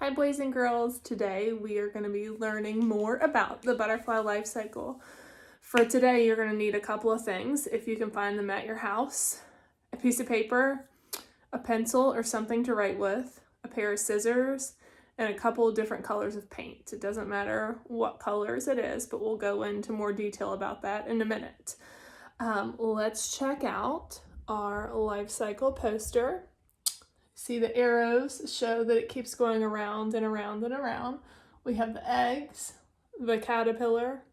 Hi boys and girls, today we are going to be learning more about the butterfly life cycle. For today you're going to need a couple of things if you can find them at your house. A piece of paper, a pencil or something to write with, a pair of scissors, and a couple of different colors of paint. It doesn't matter what colors it is, but we'll go into more detail about that in a minute. Let's check out our life cycle poster. See, the arrows show that it keeps going around and around and around. We have the eggs, the caterpillar,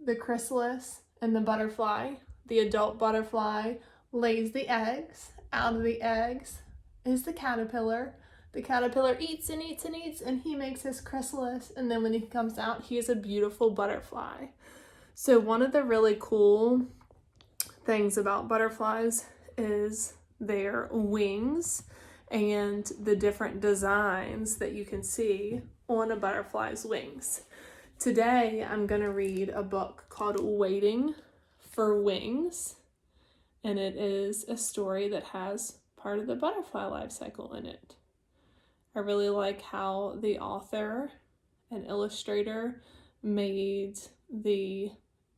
the chrysalis, and the butterfly. The adult butterfly lays the eggs. Out of the eggs is the caterpillar. The caterpillar eats and eats and eats, and he makes his chrysalis. And then when he comes out, he is a beautiful butterfly. So one of the really cool things about butterflies is their wings and the different designs that you can see on a butterfly's wings. Today I'm going to read a book called Waiting for Wings, and it is a story that has part of the butterfly life cycle in it. I really like how the author and illustrator made the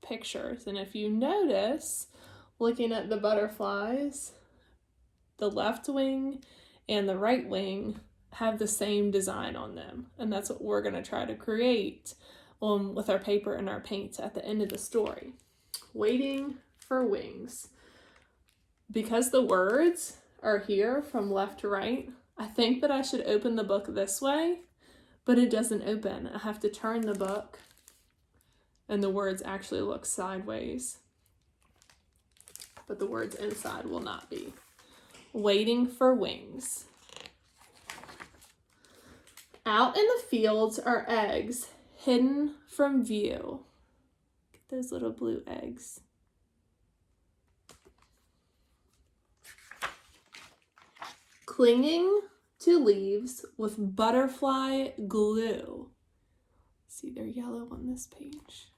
pictures, and if you notice, looking at the butterflies, the left wing and the right wing have the same design on them. And that's what we're going to try to create with our paper and our paint at the end of the story. Waiting for Wings. Because the words are here from left to right, I think that I should open the book this way, but it doesn't open. I have to turn the book and the words actually look sideways, but the words inside will not be. Waiting for Wings. Out in the fields are eggs hidden from view. Get those little blue eggs. Clinging to leaves with butterfly glue. See, they're yellow on this page.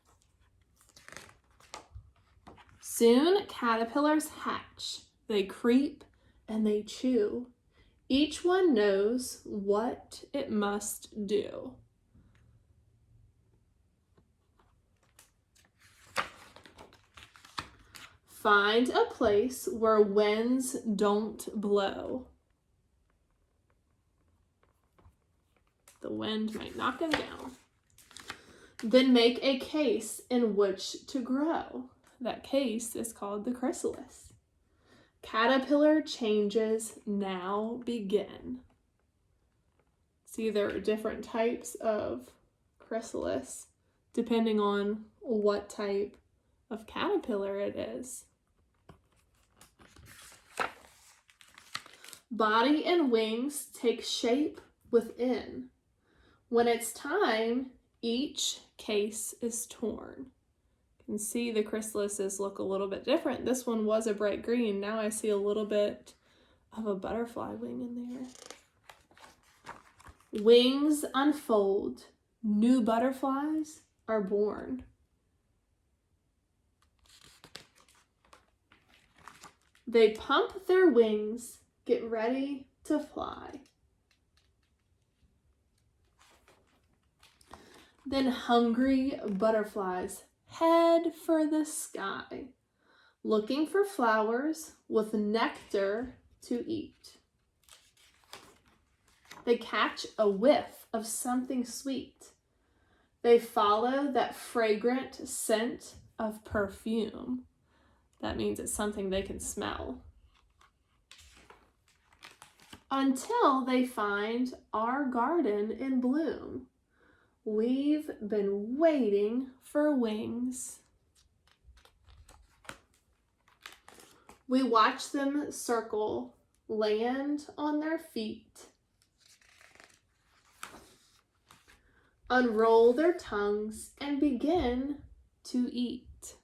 Soon caterpillars hatch. They creep and they chew. Each one knows what it must do. Find a place where winds don't blow. The wind might knock them down. Then make a case in which to grow. That case is called the chrysalis. Caterpillar changes now begin. See, there are different types of chrysalis depending on what type of caterpillar it is. Body and wings take shape within. When it's time, each case is torn. You can see the chrysalises look a little bit different. This one was a bright green. Now I see a little bit of a butterfly wing in there. Wings unfold. New butterflies are born. They pump their wings, get ready to fly. Then hungry butterflies head for the sky, looking for flowers with nectar to eat. They catch a whiff of something sweet. They follow that fragrant scent of perfume. That means it's something they can smell. Until they find our garden in bloom. We've been waiting for wings. We watch them circle, land on their feet, unroll their tongues, and begin to eat.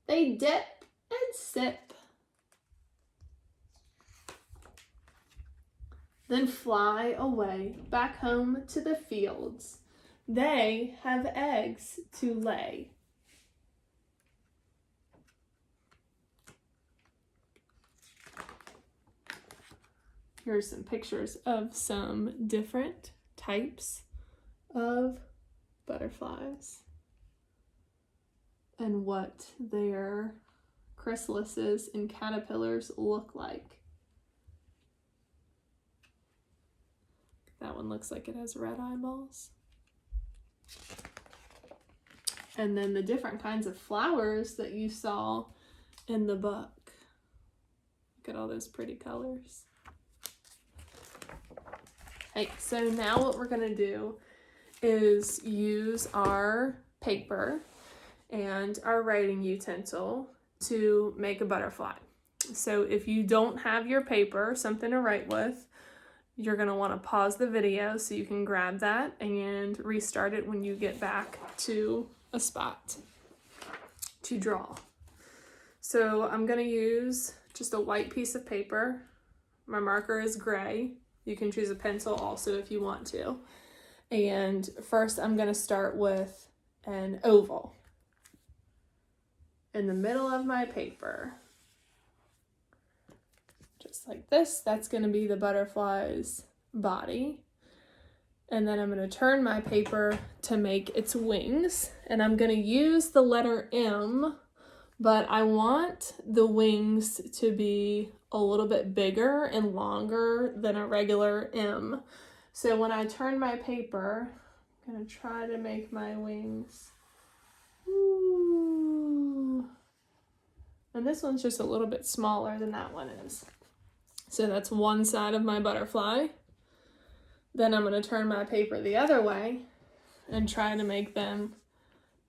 They dip and sip, then fly away back home to the fields. They have eggs to lay. Here's some pictures of some different types of butterflies and what their chrysalises and caterpillars look like. That one looks like it has red eyeballs. And then the different kinds of flowers that you saw in the book. Look at all those pretty colors. Okay, so now what we're gonna do is use our paper and our writing utensil to make a butterfly. So if you don't have your paper, something to write with, you're gonna wanna pause the video so you can grab that and restart it when you get back to a spot to draw. So I'm gonna use just a white piece of paper. My marker is gray. You can choose a pencil also if you want to. And first I'm gonna start with an oval in the middle of my paper. Just like this, that's gonna be the butterfly's body. And then I'm gonna turn my paper to make its wings. And I'm gonna use the letter M, but I want the wings to be a little bit bigger and longer than a regular M. So when I turn my paper, I'm gonna try to make my wings. Ooh. And this one's just a little bit smaller than that one is. So that's one side of my butterfly. Then I'm gonna turn my paper the other way and try to make them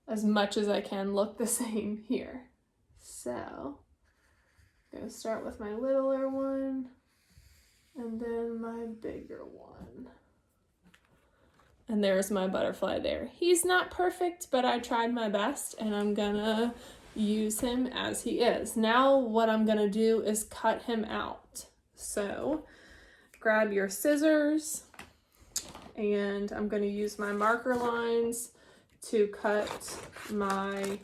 as much as I can look the same here. So I'm gonna start with my littler one and then my bigger one. And there's my butterfly there. He's not perfect, but I tried my best and I'm gonna use him as he is. Now what I'm gonna do is cut him out. So grab your scissors and I'm gonna use my marker lines to cut my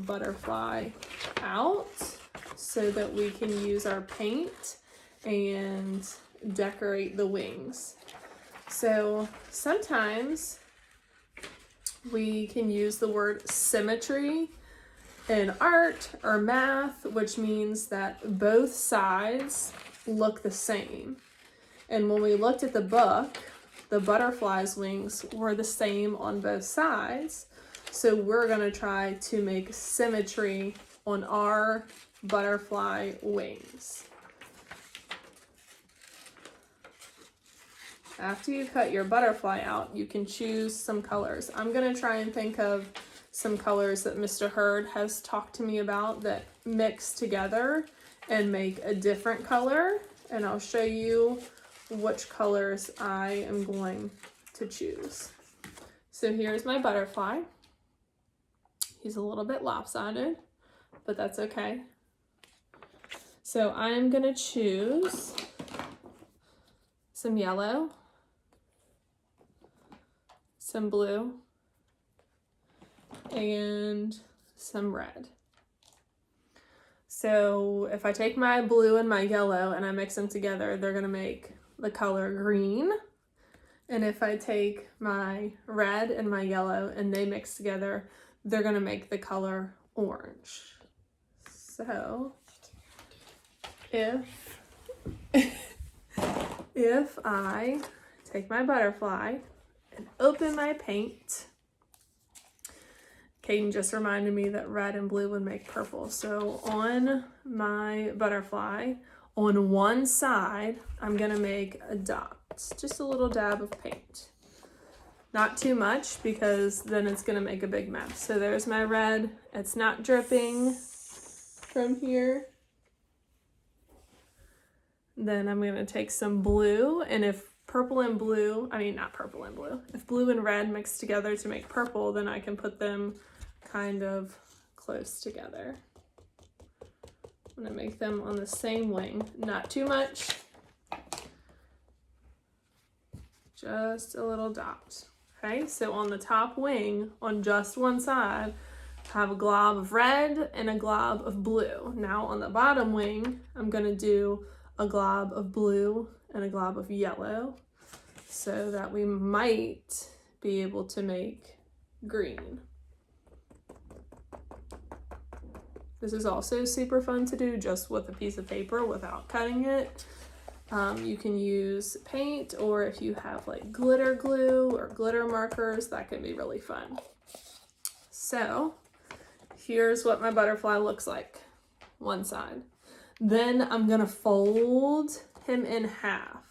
butterfly out so that we can use our paint and decorate the wings. So sometimes we can use the word symmetry in art or math, which means that both sides look the same. And when we looked at the book, the butterfly's wings were the same on both sides. So we're gonna try to make symmetry on our butterfly wings. After you cut your butterfly out, you can choose some colors. I'm gonna try and think of some colors that Mr. Hurd has talked to me about that mix together and make a different color. And I'll show you which colors I am going to choose. So here's my butterfly. He's a little bit lopsided, but that's okay. So I'm gonna choose some yellow, some blue, and some red. So if I take my blue and my yellow and I mix them together, they're gonna make the color green. And if I take my red and my yellow and they mix together, they're gonna make the color orange. So if I take my butterfly and open my paint, Caden just reminded me that red and blue would make purple. So on my butterfly, on one side, I'm gonna make a dot, just a little dab of paint. Not too much because then it's gonna make a big mess. So there's my red. It's not dripping from here. Then I'm gonna take some blue, and if purple and blue, if blue and red mix together to make purple, then I can put them kind of close together. I'm gonna make them on the same wing, not too much, just a little dot. Okay, so on the top wing, on just one side, I have a glob of red and a glob of blue. Now on the bottom wing, I'm gonna do a glob of blue and a glob of yellow so that we might be able to make green. This is also super fun to do just with a piece of paper without cutting it. You can use paint, or if you have like glitter glue or glitter markers, that can be really fun. So here's what my butterfly looks like, one side. Then I'm gonna fold him in half.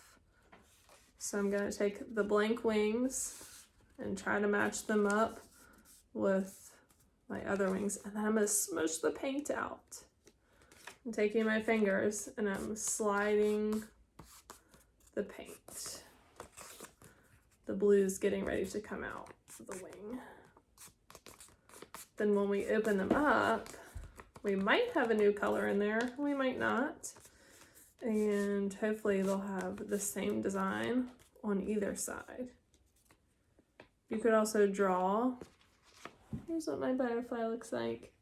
So I'm gonna take the blank wings and try to match them up with my other wings, and then I'm gonna smush the paint out. I'm taking my fingers and I'm sliding the paint. The blue's getting ready to come out of the wing. Then when we open them up, we might have a new color in there, we might not. And hopefully they'll have the same design on either side. You could also draw. Here's what my butterfly looks like.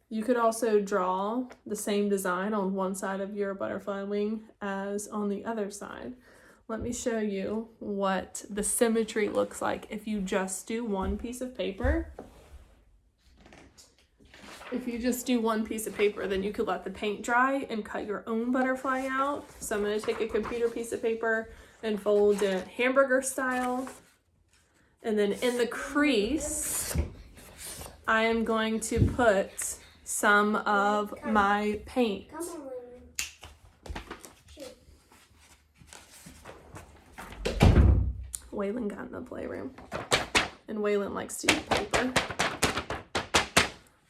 You could also draw the same design on one side of your butterfly wing as on the other side. Let me show you what the symmetry looks like if you just do one piece of paper. If you just do one piece of paper, then you could let the paint dry and cut your own butterfly out. So I'm going to take a computer piece of paper and fold it hamburger style. And then in the crease, I am going to put some of my paint. Waylon got in the playroom, and Waylon likes to use paper.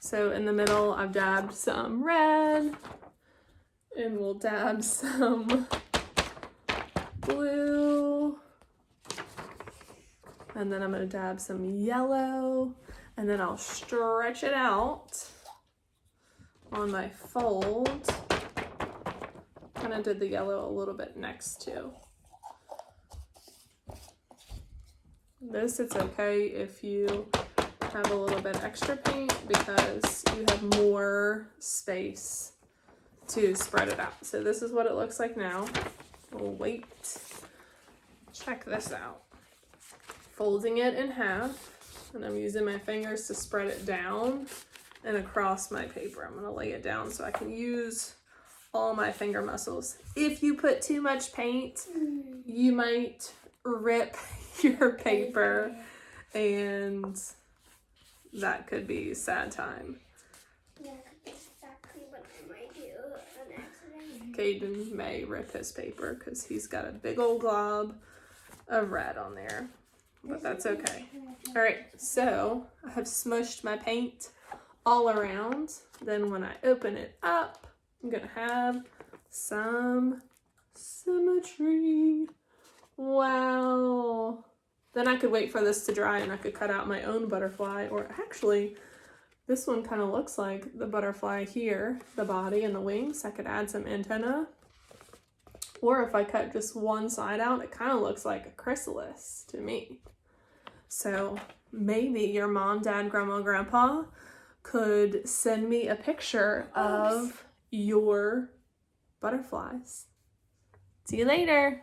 So in the middle, I've dabbed some red, and we'll dab some blue, and then I'm gonna dab some yellow, and then I'll stretch it out on my fold. Kind of did the yellow a little bit next to. This, it's okay if you have a little bit extra paint because you have more space to spread it out. So this is what it looks like now. We'll wait. Check this out. Folding it in half, and I'm using my fingers to spread it down and across my paper. I'm gonna lay it down so I can use all my finger muscles. If you put too much paint, you might rip your paper, and that could be a sad time. Yeah, that's exactly what I might do on accident. Caden may rip his paper because he's got a big old glob of red on there, but that's okay. All right, so I have smushed my paint all around. Then when I open it up, I'm gonna have some symmetry. Wow. Then I could wait for this to dry and I could cut out my own butterfly, or actually this one kind of looks like the butterfly here, the body and the wings. I could add some antenna, or if I cut just one side out, it kind of looks like a chrysalis to me. So maybe your mom, dad, grandma, grandpa could send me a picture of your butterflies. See you later.